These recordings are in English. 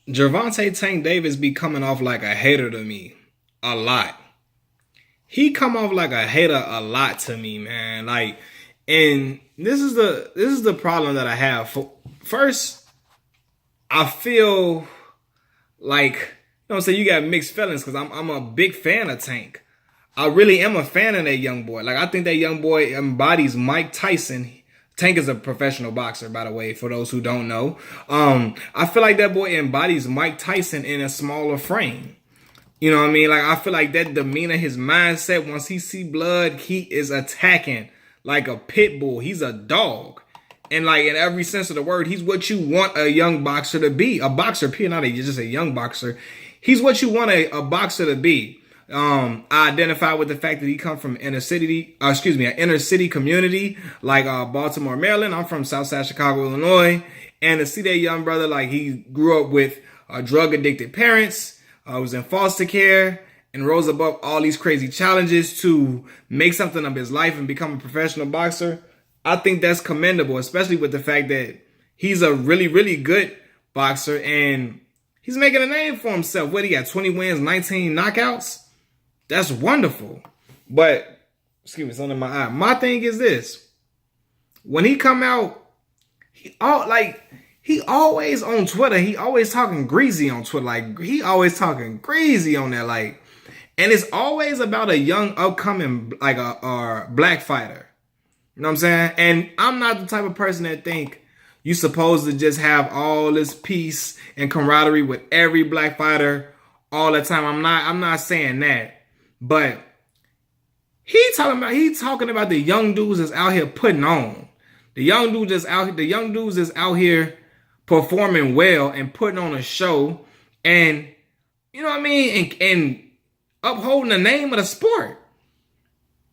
Gervonta Tank Davis be coming off like a hater to me. A lot. He come off like a hater a lot to me, man. Like, and this is the problem that I have. First, I feel like, you know what I'm saying, you got mixed feelings because I'm a big fan of Tank. I really am a fan of that young boy. Like, I think that young boy embodies Mike Tyson. Tank is a professional boxer, by the way, for those who don't know. I feel like that boy embodies Mike Tyson in a smaller frame. You know what I mean? Like, I feel like that demeanor, his mindset, once he see blood, he is attacking like a pit bull. He's a dog. And like, in every sense of the word, he's what you want a young boxer to be. A boxer, period, not just a young boxer. He's what you want a boxer to be. I identify with the fact that he come from an inner city community like Baltimore, Maryland. I'm from Southside Chicago, Illinois, and to see that young brother, like, he grew up with drug addicted parents, was in foster care, and rose above all these crazy challenges to make something of his life and become a professional boxer. I think that's commendable, especially with the fact that he's a really, really good boxer and he's making a name for himself. What, he got 20 wins, 19 knockouts? That's wonderful. But, excuse me, something in my eye. My thing is this. When he come out, he always on Twitter, he always talking greasy on Twitter. Like, he always talking greasy on there. Like, and it's always about a young upcoming, like a black fighter. You know what I'm saying? And I'm not the type of person that think you supposed to just have all this peace and camaraderie with every black fighter all the time. I'm not saying that. But he talking about the young dudes that's out here putting on. The young dudes that's out here performing well and putting on a show, and you know what I mean, and upholding the name of the sport.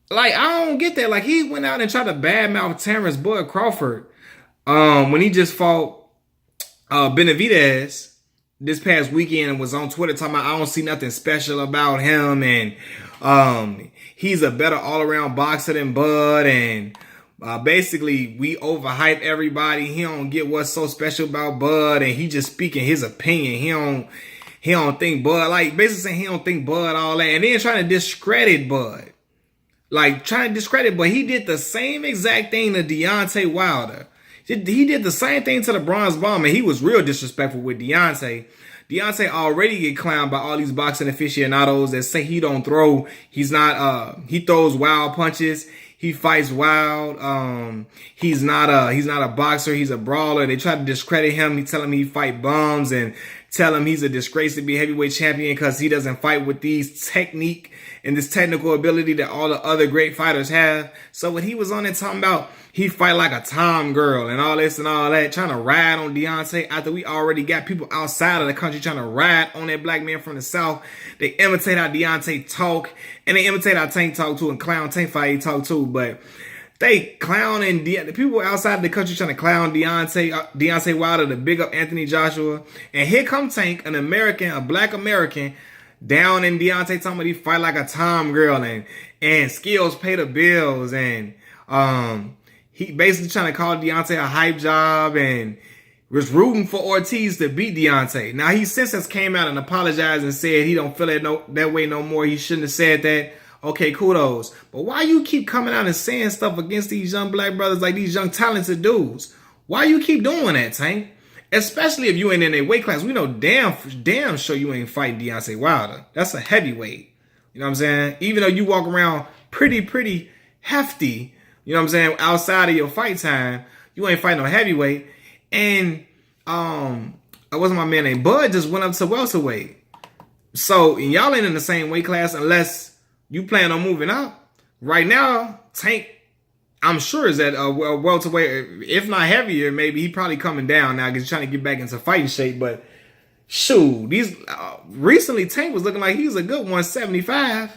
Like, I don't get that. Like, he went out and tried to badmouth Terrence Bud Crawford when he just fought Benavidez this past weekend and was on Twitter talking about, I don't see nothing special about him, and he's a better all-around boxer than Bud, and basically we overhype everybody. He don't get what's so special about Bud, and he just speaking his opinion. He don't think Bud, like, basically saying he don't think Bud all that, and then trying to discredit Bud. Like, trying to discredit, but he did the same exact thing to Deontay Wilder. He did the same thing to the Bronze Bomber. He was real disrespectful with Deontay. Deontay already get clowned by all these boxing aficionados that say he don't throw. He's not. He throws wild punches. He fights wild. He's not a boxer. He's a brawler. They try to discredit him. He tell him he fight bums and tell him he's a disgrace to be heavyweight champion because he doesn't fight with these technique and this technical ability that all the other great fighters have. So when he was on there talking about he fight like a Tom girl and all this and all that, trying to ride on Deontay after we already got people outside of the country trying to ride on that black man from the South. They imitate how Deontay talk, and they imitate how Tank talk too, and clown Tank fight he talk too. But they clowning the people outside the country trying to clown Deontay Wilder to big up Anthony Joshua. And here comes Tank, an American, a black American, down in Deontay talking about he fight like a Tom girl and skills pay the bills, and he basically trying to call Deontay a hype job and was rooting for Ortiz to beat Deontay. Now, he since has came out and apologized and said he don't feel that way no more. He shouldn't have said that. Okay, kudos. But why you keep coming out and saying stuff against these young black brothers, like these young talented dudes? Why you keep doing that, Tank? Especially if you ain't in a weight class. We know damn sure you ain't fighting Deontay Wilder. That's a heavyweight. You know what I'm saying? Even though you walk around pretty hefty, you know what I'm saying, outside of your fight time, you ain't fighting no heavyweight. And wasn't my man named Bud just went up to welterweight. So, and y'all ain't in the same weight class unless you plan on moving up. Right now, Tank, I'm sure, is at a welterweight, if not heavier. Maybe he probably coming down now because he's trying to get back into fighting shape. But shoot, recently Tank was looking like he's a good 175.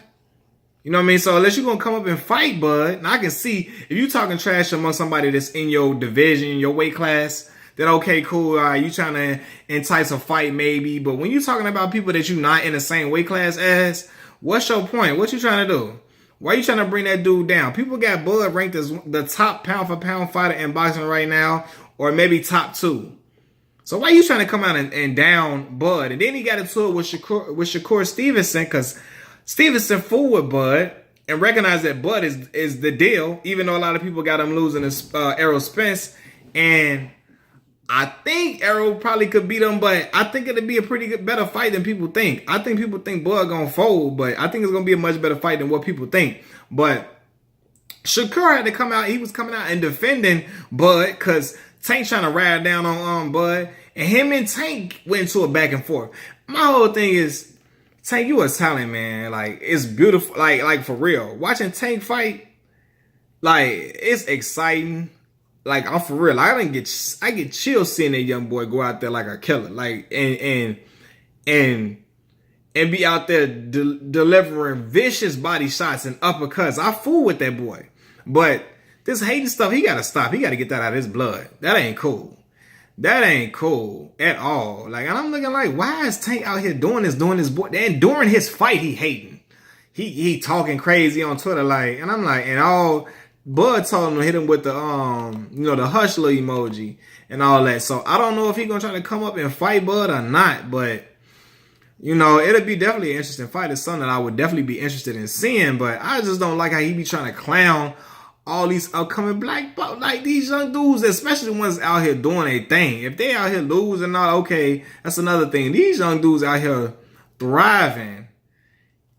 You know what I mean? So unless you're going to come up and fight Bud, and I can see if you talking trash among somebody that's in your division, your weight class, then okay, cool. All right, you trying to entice a fight maybe. But when you're talking about people that you're not in the same weight class as, what's your point? What you trying to do? Why are you trying to bring that dude down? People got Bud ranked as the top pound for pound fighter in boxing right now, or maybe top 2. So why you trying to come out and down Bud? And then he got into it with Shakur Stevenson, because Stevenson fooled with Bud and recognized that Bud is the deal, even though a lot of people got him losing to Errol Spence. And I think Errol probably could beat him, but I think it'd be a pretty good, better fight than people think. I think people think Bud gonna fold, but I think it's gonna be a much better fight than what people think. But Shakur had to come out. He was coming out and defending Bud because Tank trying to ride down on Bud, and him and Tank went into a back and forth. My whole thing is, Tank, you a talent, man. Like, it's beautiful. Like for real. Watching Tank fight, like, it's exciting. Like, I'm for real. I get chills seeing that young boy go out there like a killer. Like, and be out there delivering vicious body shots and uppercuts. I fool with that boy. But this hating stuff, he gotta stop. He gotta get that out of his blood. That ain't cool. That ain't cool at all. Like, and I'm looking like, why is Tank out here doing this boy? And during his fight, he hating. He talking crazy on Twitter, like, and I'm like, and all Bud told him to hit him with the the hush little emoji and all that. So I don't know if he gonna try to come up and fight Bud or not, but it'll be definitely an interesting fight. It's something that I would definitely be interested in seeing, but I just don't like how he be trying to clown all these upcoming like these young dudes, especially the ones out here doing a thing. If they out here losing, not okay, that's another thing. These young dudes out here thriving,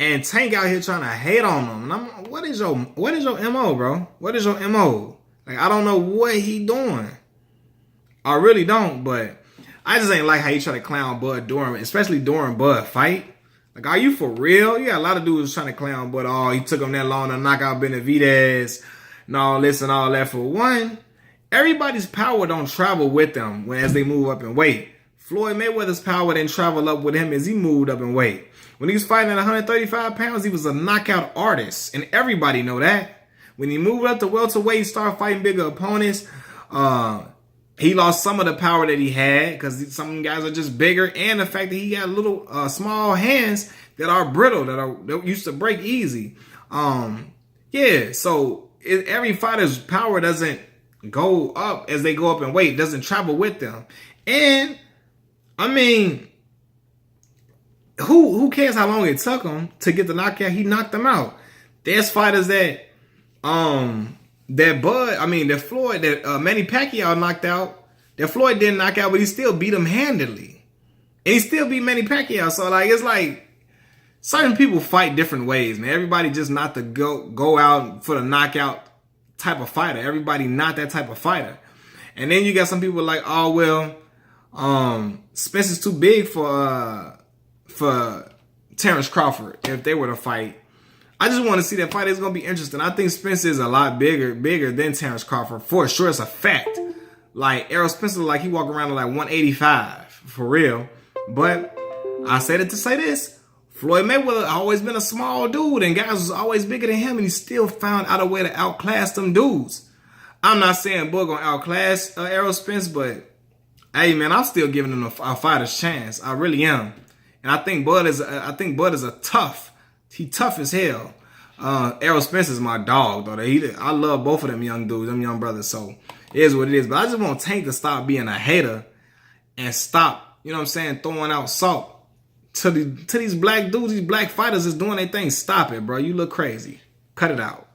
and Tank out here trying to hate on them. And I'm, what is your MO, bro? What is your MO? Like, I don't know what he doing. I really don't, but I just ain't like how you try to clown Bud especially during Bud fight. Like, are you for real? You got a lot of dudes trying to clown Bud. Oh, he took him that long to knock out Benavidez and all this and all that. For one, everybody's power don't travel with them as they move up in weight. Floyd Mayweather's power didn't travel up with him as he moved up in weight. When he was fighting at 135 pounds, he was a knockout artist, and everybody know that. When he moved up to welterweight, he started fighting bigger opponents. He lost some of the power that he had because some guys are just bigger, and the fact that he got little small hands that are brittle, that used to break easy. So every fighter's power doesn't go up as they go up in weight, doesn't travel with them. And I mean, who cares how long it took him to get the knockout? He knocked them out. There's fighters that Floyd, Manny Pacquiao knocked out. That Floyd didn't knock out, but he still beat him handily. And he still beat Manny Pacquiao. So, like, it's like certain people fight different ways, man. Everybody just not to go out for the knockout type of fighter. Everybody not that type of fighter. And then you got some people like, oh, well, Spence is too big for Terrence Crawford if they were to fight. I just want to see that fight. It's going to be interesting. I think Spence is a lot bigger than Terrence Crawford. For sure, it's a fact. Like, Errol Spence, like, he walk around at like 185. For real. But I said it to say this. Floyd Mayweather always been a small dude, and guys was always bigger than him, and he still found out a way to outclass them dudes. I'm not saying Bud gonna outclass Errol Spence, but hey, man, I'm still giving him a fighter's chance. I really am. And I think Bud is a tough. He tough as hell. Errol Spence is my dog, though. I love both of them young dudes, them young brothers. So it is what it is. But I just want Tank to stop being a hater and stop, throwing out salt to these black dudes, these black fighters is doing their thing. Stop it, bro. You look crazy. Cut it out.